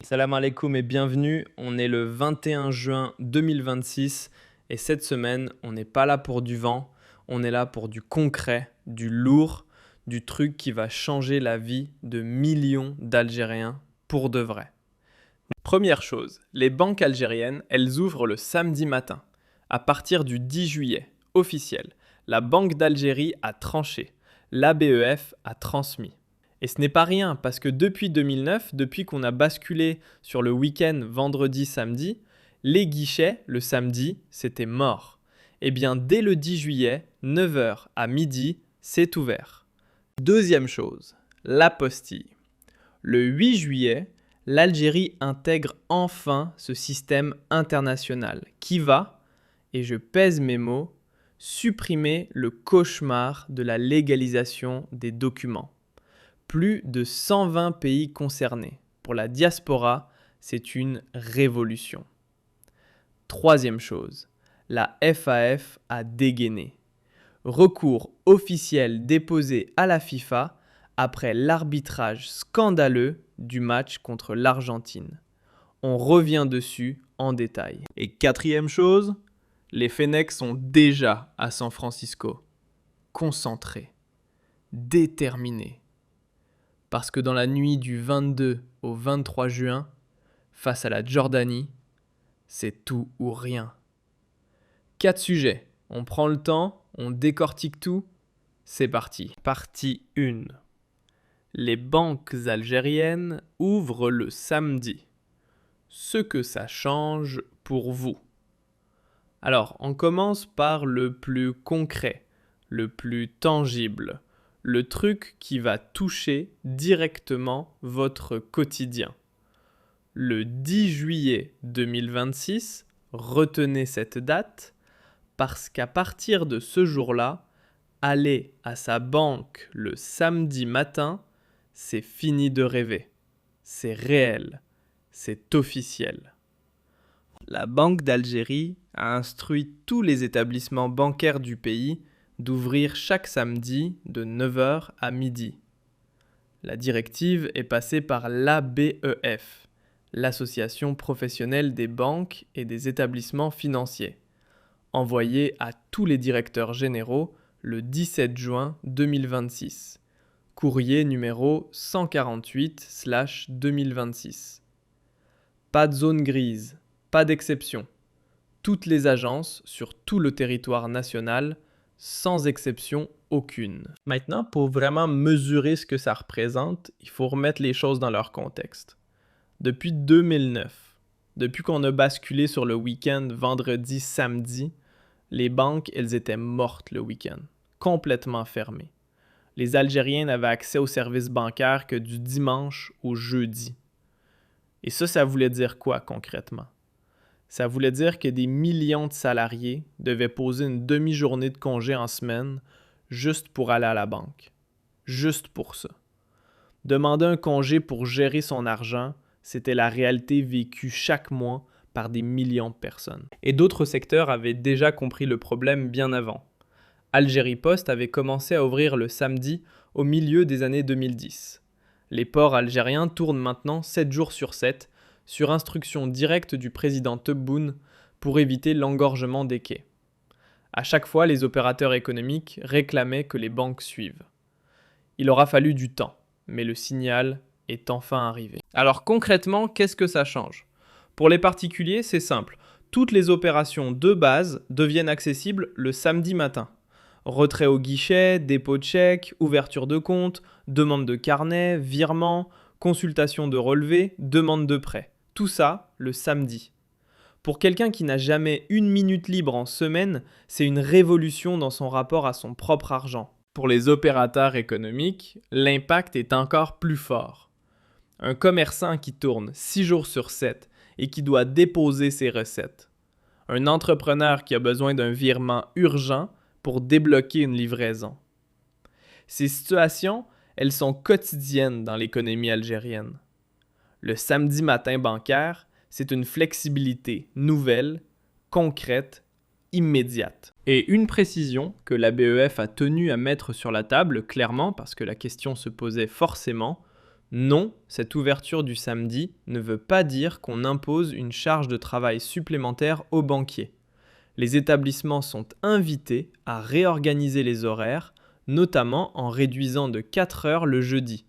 Salam alaikum et bienvenue, on est le 21 juin 2026 et cette semaine on n'est pas là pour du vent, on est là pour du concret, du lourd, du truc qui va changer la vie de millions d'Algériens pour de vrai. Première chose, les banques algériennes, elles ouvrent le samedi matin. À partir du 10 juillet, officiel, la Banque d'Algérie a tranché, l'ABEF a transmis. Et ce n'est pas rien, parce que depuis 2009, depuis qu'on a basculé sur le week-end vendredi-samedi, les guichets, le samedi, c'était mort. Eh bien, dès le 10 juillet, 9h à midi, c'est ouvert. Deuxième chose, l'apostille. Le 8 juillet, l'Algérie intègre enfin ce système international qui va, et je pèse mes mots, supprimer le cauchemar de la légalisation des documents. Plus de 120 pays concernés. Pour la diaspora, c'est une révolution. Troisième chose, la FAF a dégainé. Recours officiel déposé à la FIFA après l'arbitrage scandaleux du match contre l'Argentine. On revient dessus en détail. Et quatrième chose, les Fennecs sont déjà à San Francisco. Concentrés, déterminés. Parce que dans la nuit du 22 au 23 juin, face à la Jordanie, c'est tout ou rien. 4 sujets. On prend le temps, on décortique tout. C'est parti. Partie 1. Les banques algériennes ouvrent le samedi. Ce que ça change pour vous. Alors, on commence par le plus concret, le plus tangible. Le truc qui va toucher directement votre quotidien. Le 10 juillet 2026, retenez cette date, parce qu'à partir de ce jour-là, aller à sa banque le samedi matin, c'est fini de rêver. C'est réel, c'est officiel. La Banque d'Algérie a instruit tous les établissements bancaires du pays d'ouvrir chaque samedi de 9h à midi. La directive est passée par l'ABEF, l'Association professionnelle des banques et des établissements financiers, envoyée à tous les directeurs généraux le 17 juin 2026. Courrier numéro 148/2026. Pas de zone grise, pas d'exception. Toutes les agences sur tout le territoire national, sans exception aucune. Maintenant, pour vraiment mesurer ce que ça représente, il faut remettre les choses dans leur contexte. Depuis 2009, depuis qu'on a basculé sur le week-end vendredi-samedi, les banques, elles étaient mortes le week-end, complètement fermées. Les Algériens n'avaient accès aux services bancaires que du dimanche au jeudi. Et ça voulait dire quoi concrètement? Ça voulait dire que des millions de salariés devaient poser une demi-journée de congé en semaine juste pour aller à la banque. Juste pour ça. Demander un congé pour gérer son argent, c'était la réalité vécue chaque mois par des millions de personnes. Et d'autres secteurs avaient déjà compris le problème bien avant. Algérie Post avait commencé à ouvrir le samedi au milieu des années 2010. Les ports algériens tournent maintenant 7 jours sur 7 sur instruction directe du président Tebboune pour éviter l'engorgement des quais. À chaque fois, les opérateurs économiques réclamaient que les banques suivent. Il aura fallu du temps, mais le signal est enfin arrivé. Alors concrètement, qu'est-ce que ça change? Pour les particuliers, c'est simple. Toutes les opérations de base deviennent accessibles le samedi matin. Retrait au guichet, dépôt de chèque, ouverture de compte, demande de carnet, virement, consultation de relevé, demande de prêt. Tout ça, le samedi. Pour quelqu'un qui n'a jamais une minute libre en semaine, c'est une révolution dans son rapport à son propre argent. Pour les opérateurs économiques, l'impact est encore plus fort. Un commerçant qui tourne 6 jours sur 7 et qui doit déposer ses recettes. Un entrepreneur qui a besoin d'un virement urgent pour débloquer une livraison. Ces situations, elles sont quotidiennes dans l'économie algérienne. Le samedi matin bancaire, c'est une flexibilité nouvelle, concrète, immédiate. Et une précision que l'ABEF a tenu à mettre sur la table, clairement, parce que la question se posait forcément, Non, cette ouverture du samedi ne veut pas dire qu'on impose une charge de travail supplémentaire aux banquiers. Les établissements sont invités à réorganiser les horaires, notamment en réduisant de 4 heures le jeudi,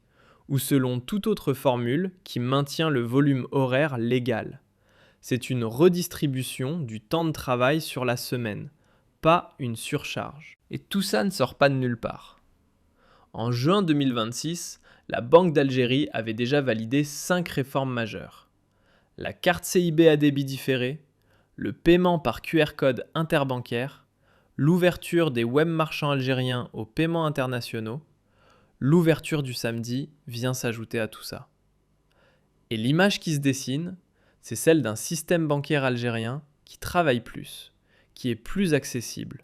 ou selon toute autre formule qui maintient le volume horaire légal. C'est une redistribution du temps de travail sur la semaine, pas une surcharge. Et tout ça ne sort pas de nulle part. En juin 2026, la Banque d'Algérie avait déjà validé 5 réformes majeures. La carte CIB à débit différé, le paiement par QR code interbancaire, l'ouverture des web marchands algériens aux paiements internationaux, l'ouverture du samedi vient s'ajouter à tout ça. Et l'image qui se dessine, c'est celle d'un système bancaire algérien qui travaille plus, qui est plus accessible,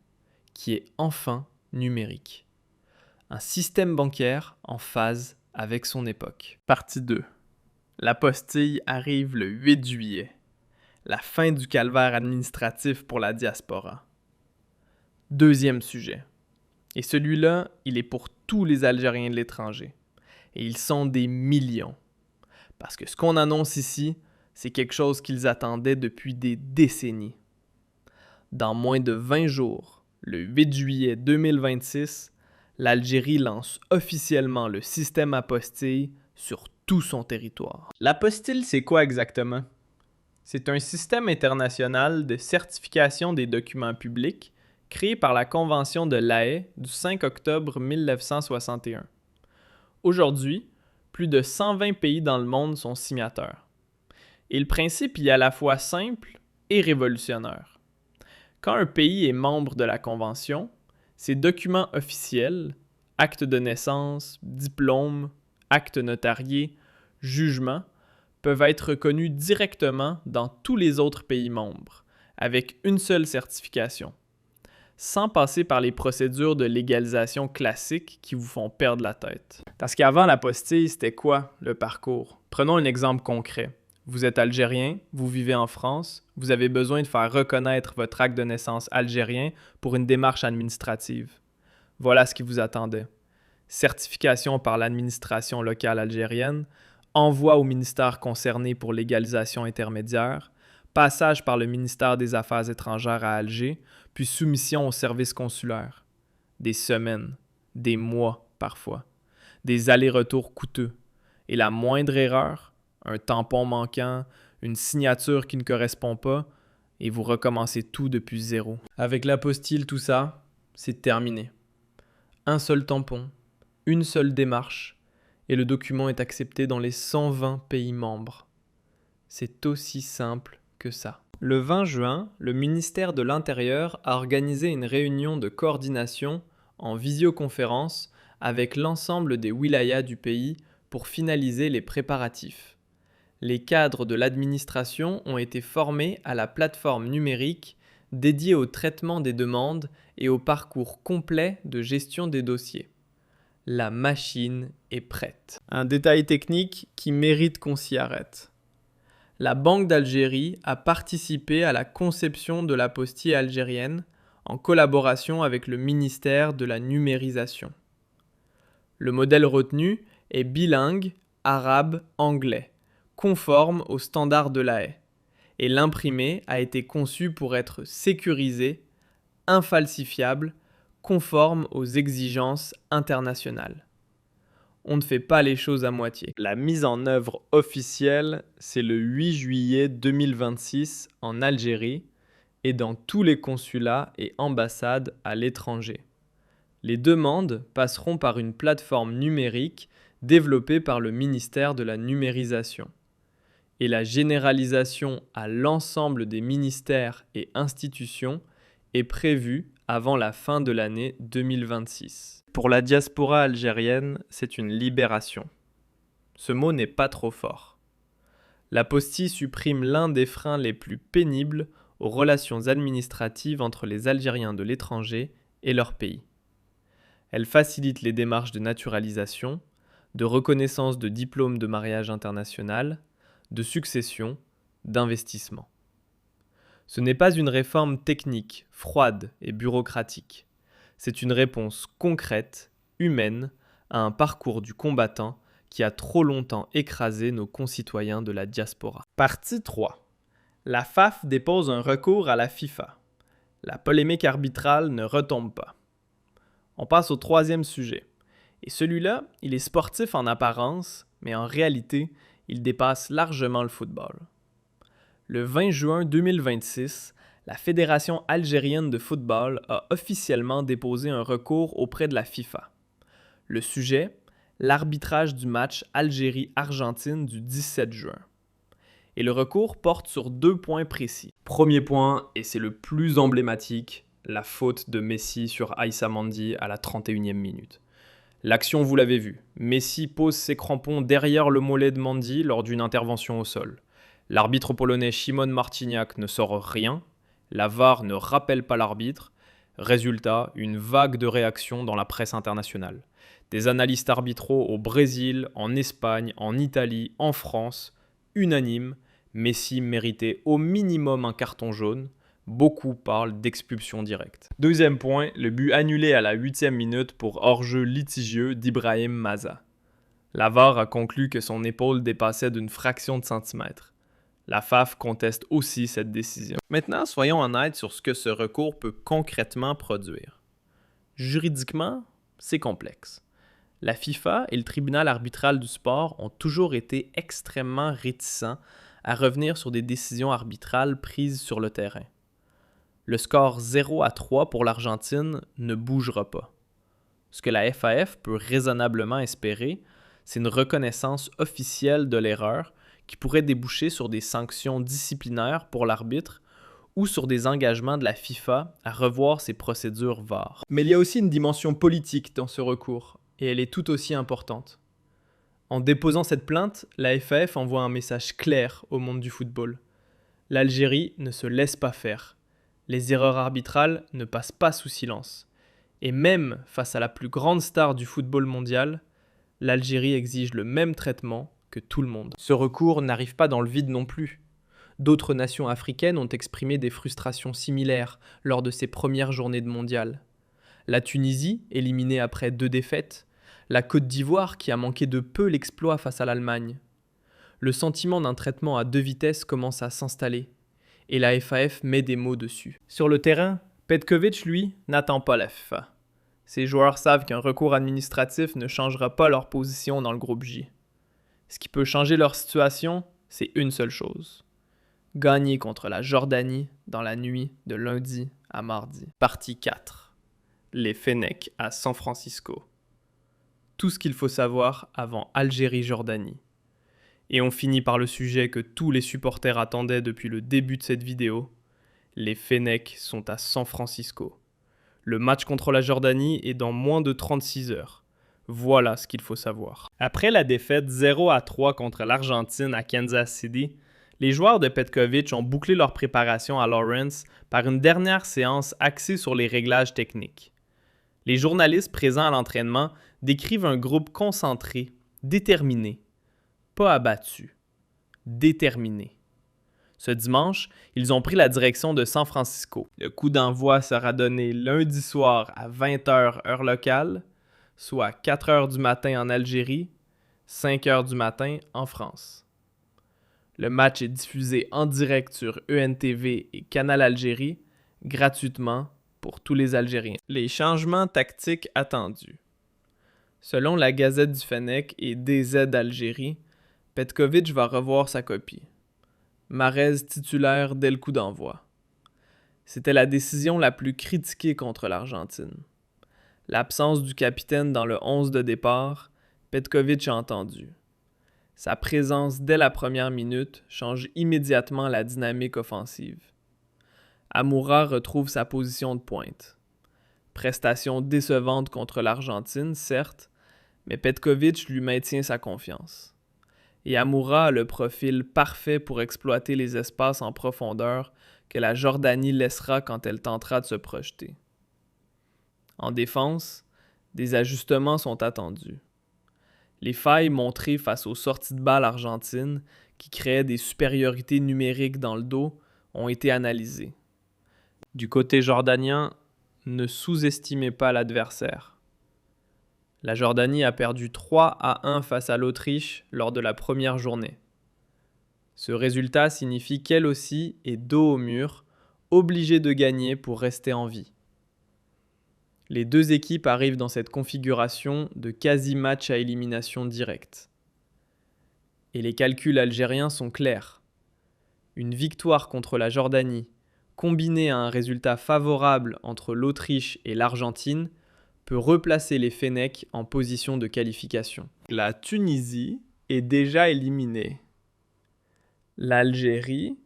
qui est enfin numérique. Un système bancaire en phase avec son époque. Partie 2. L'apostille arrive le 8 juillet. La fin du calvaire administratif pour la diaspora. Deuxième sujet. Et celui-là, il est pour tous les Algériens de l'étranger. Et ils sont des millions. Parce que ce qu'on annonce ici, c'est quelque chose qu'ils attendaient depuis des décennies. Dans moins de 20 jours, le 8 juillet 2026, l'Algérie lance officiellement le système apostille sur tout son territoire. L'apostille, c'est quoi exactement? C'est un système international de certification des documents publics créé par la Convention de La Haye du 5 octobre 1961. Aujourd'hui, plus de 120 pays dans le monde sont signataires. Et le principe y est à la fois simple et révolutionnaire. Quand un pays est membre de la Convention, ses documents officiels, actes de naissance, diplômes, actes notariés, jugements, peuvent être reconnus directement dans tous les autres pays membres, avec une seule certification, sans passer par les procédures de légalisation classiques qui vous font perdre la tête. Parce qu'avant l'apostille, c'était quoi le parcours? Prenons un exemple concret. Vous êtes algérien, vous vivez en France, vous avez besoin de faire reconnaître votre acte de naissance algérien pour une démarche administrative. Voilà ce qui vous attendait. Certification par l'administration locale algérienne, envoi au ministère concerné pour légalisation intermédiaire, passage par le ministère des Affaires étrangères à Alger, puis soumission au service consulaire. Des semaines, des mois parfois, des allers-retours coûteux. Et la moindre erreur, un tampon manquant, une signature qui ne correspond pas, et vous recommencez tout depuis zéro. Avec l'apostille, tout ça, c'est terminé. Un seul tampon, une seule démarche, et le document est accepté dans les 120 pays membres. C'est aussi simple que ça. Le 20 juin, le ministère de l'Intérieur a organisé une réunion de coordination en visioconférence avec l'ensemble des wilayas du pays pour finaliser les préparatifs. Les cadres de l'administration ont été formés à la plateforme numérique dédiée au traitement des demandes et au parcours complet de gestion des dossiers. La machine est prête. Un détail technique qui mérite qu'on s'y arrête. La Banque d'Algérie a participé à la conception de l'apostille algérienne en collaboration avec le ministère de la numérisation. Le modèle retenu est bilingue, arabe-anglais, conforme aux standards de La Haye, et l'imprimé a été conçu pour être sécurisé, infalsifiable, conforme aux exigences internationales. On ne fait pas les choses à moitié. La mise en œuvre officielle, c'est le 8 juillet 2026 en Algérie et dans tous les consulats et ambassades à l'étranger. Les demandes passeront par une plateforme numérique développée par le ministère de la numérisation. Et la généralisation à l'ensemble des ministères et institutions est prévue avant la fin de l'année 2026. Pour la diaspora algérienne, c'est une libération. Ce mot n'est pas trop fort. L'apostille supprime l'un des freins les plus pénibles aux relations administratives entre les Algériens de l'étranger et leur pays. Elle facilite les démarches de naturalisation, de reconnaissance de diplômes de mariage international, de succession, d'investissement. Ce n'est pas une réforme technique, froide et bureaucratique. C'est une réponse concrète, humaine, à un parcours du combattant qui a trop longtemps écrasé nos concitoyens de la diaspora. Partie 3. La FAF dépose un recours à la FIFA. La polémique arbitrale ne retombe pas. On passe au troisième sujet. Et celui-là, il est sportif en apparence, mais en réalité, il dépasse largement le football. Le 20 juin 2026, la Fédération algérienne de football a officiellement déposé un recours auprès de la FIFA. Le sujet, l'arbitrage du match Algérie-Argentine du 17 juin. Et le recours porte sur 2 points précis. Premier point, et c'est le plus emblématique, la faute de Messi sur Aïssa Mandi à la 31e minute. L'action, vous l'avez vu, Messi pose ses crampons derrière le mollet de Mandi lors d'une intervention au sol. L'arbitre polonais Szymon Marciniak ne sort rien, la VAR ne rappelle pas l'arbitre. Résultat, une vague de réactions dans la presse internationale. Des analystes arbitraux au Brésil, en Espagne, en Italie, en France, unanimes, Messi méritait au minimum un carton jaune. Beaucoup parlent d'expulsion directe. Deuxième point, le but annulé à la 8e minute pour hors-jeu litigieux d'Ibrahim Maza. La VAR a conclu que son épaule dépassait d'une fraction de centimètre. La FAF conteste aussi cette décision. Maintenant, soyons honnêtes sur ce que ce recours peut concrètement produire. Juridiquement, c'est complexe. La FIFA et le tribunal arbitral du sport ont toujours été extrêmement réticents à revenir sur des décisions arbitrales prises sur le terrain. Le score 0-3 pour l'Argentine ne bougera pas. Ce que la FAF peut raisonnablement espérer, c'est une reconnaissance officielle de l'erreur qui pourrait déboucher sur des sanctions disciplinaires pour l'arbitre ou sur des engagements de la FIFA à revoir ses procédures VAR. Mais il y a aussi une dimension politique dans ce recours, et elle est tout aussi importante. En déposant cette plainte, la FAF envoie un message clair au monde du football. L'Algérie ne se laisse pas faire. Les erreurs arbitrales ne passent pas sous silence. Et même face à la plus grande star du football mondial, l'Algérie exige le même traitement que tout le monde. Ce recours n'arrive pas dans le vide non plus. D'autres nations africaines ont exprimé des frustrations similaires lors de ces premières journées de mondial. La Tunisie, éliminée après 2 défaites, la Côte d'Ivoire qui a manqué de peu l'exploit face à l'Allemagne. Le sentiment d'un traitement à 2 vitesses commence à s'installer, et la FAF met des mots dessus. Sur le terrain, Petković, lui, n'attend pas la FIFA. Ses joueurs savent qu'un recours administratif ne changera pas leur position dans le groupe J. Ce qui peut changer leur situation, c'est une seule chose. Gagner contre la Jordanie dans la nuit de lundi à mardi. Partie 4. Les Fennecs à San Francisco. Tout ce qu'il faut savoir avant Algérie-Jordanie. Et on finit par le sujet que tous les supporters attendaient depuis le début de cette vidéo. Les Fennecs sont à San Francisco. Le match contre la Jordanie est dans moins de 36 heures. Voilà ce qu'il faut savoir. Après la défaite 0-3 contre l'Argentine à Kansas City, les joueurs de Petković ont bouclé leur préparation à Lawrence par une dernière séance axée sur les réglages techniques. Les journalistes présents à l'entraînement décrivent un groupe concentré, déterminé, pas abattu, déterminé. Ce dimanche, ils ont pris la direction de San Francisco. Le coup d'envoi sera donné lundi soir à 20h heure locale, soit 4h du matin en Algérie, 5h du matin en France. Le match est diffusé en direct sur ENTV et Canal Algérie, gratuitement pour tous les Algériens. Les changements tactiques attendus. Selon la Gazette du Fennec et DZ Algérie, Petković va revoir sa copie. Mahrez titulaire dès le coup d'envoi. C'était la décision la plus critiquée contre l'Argentine. L'absence du capitaine dans le 11 de départ, Petković a entendu. Sa présence dès la première minute change immédiatement la dynamique offensive. Amoura retrouve sa position de pointe. Prestation décevante contre l'Argentine, certes, mais Petković lui maintient sa confiance. Et Amoura a le profil parfait pour exploiter les espaces en profondeur que la Jordanie laissera quand elle tentera de se projeter. En défense, des ajustements sont attendus. Les failles montrées face aux sorties de balles argentines qui créaient des supériorités numériques dans le dos ont été analysées. Du côté jordanien, ne sous-estimez pas l'adversaire. La Jordanie a perdu 3-1 face à l'Autriche lors de la première journée. Ce résultat signifie qu'elle aussi est dos au mur, obligée de gagner pour rester en vie. Les deux équipes arrivent dans cette configuration de quasi-match à élimination directe. Et les calculs algériens sont clairs. Une victoire contre la Jordanie, combinée à un résultat favorable entre l'Autriche et l'Argentine, peut replacer les Fennecs en position de qualification. La Tunisie est déjà éliminée. L'Algérie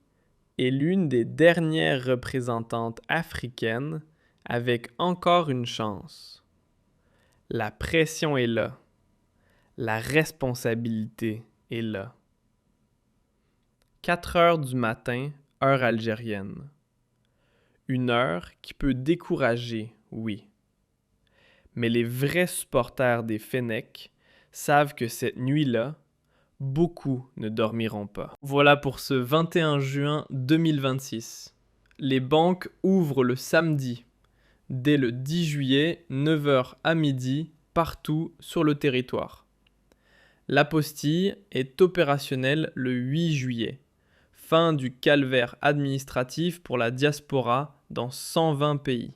est l'une des dernières représentantes africaines avec encore une chance. La pression est là. La responsabilité est là. 4 heures du matin, heure algérienne. Une heure qui peut décourager, oui. Mais les vrais supporters des Fennecs savent que cette nuit-là, beaucoup ne dormiront pas. Voilà pour ce 21 juin 2026. Les banques ouvrent le samedi, dès le 10 juillet, 9 h à midi, partout sur le territoire. L'apostille est opérationnelle le 8 juillet. Fin du calvaire administratif pour la diaspora dans 120 pays.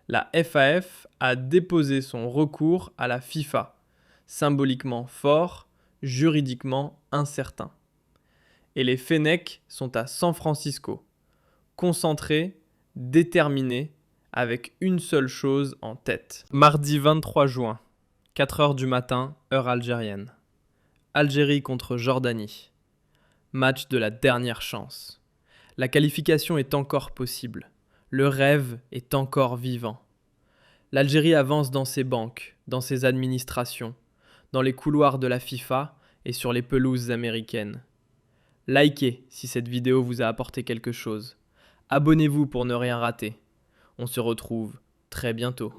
La FAF a déposé son recours à la FIFA, symboliquement fort, juridiquement incertain. Et les Fennecs sont à San Francisco, concentrés, déterminés, avec une seule chose en tête. Mardi 23 juin, 4 h du matin, heure algérienne. Algérie contre Jordanie. Match de la dernière chance. La qualification est encore possible. Le rêve est encore vivant. L'Algérie avance dans ses banques, dans ses administrations, dans les couloirs de la FIFA et sur les pelouses américaines. Likez si cette vidéo vous a apporté quelque chose. Abonnez-vous pour ne rien rater. On se retrouve très bientôt.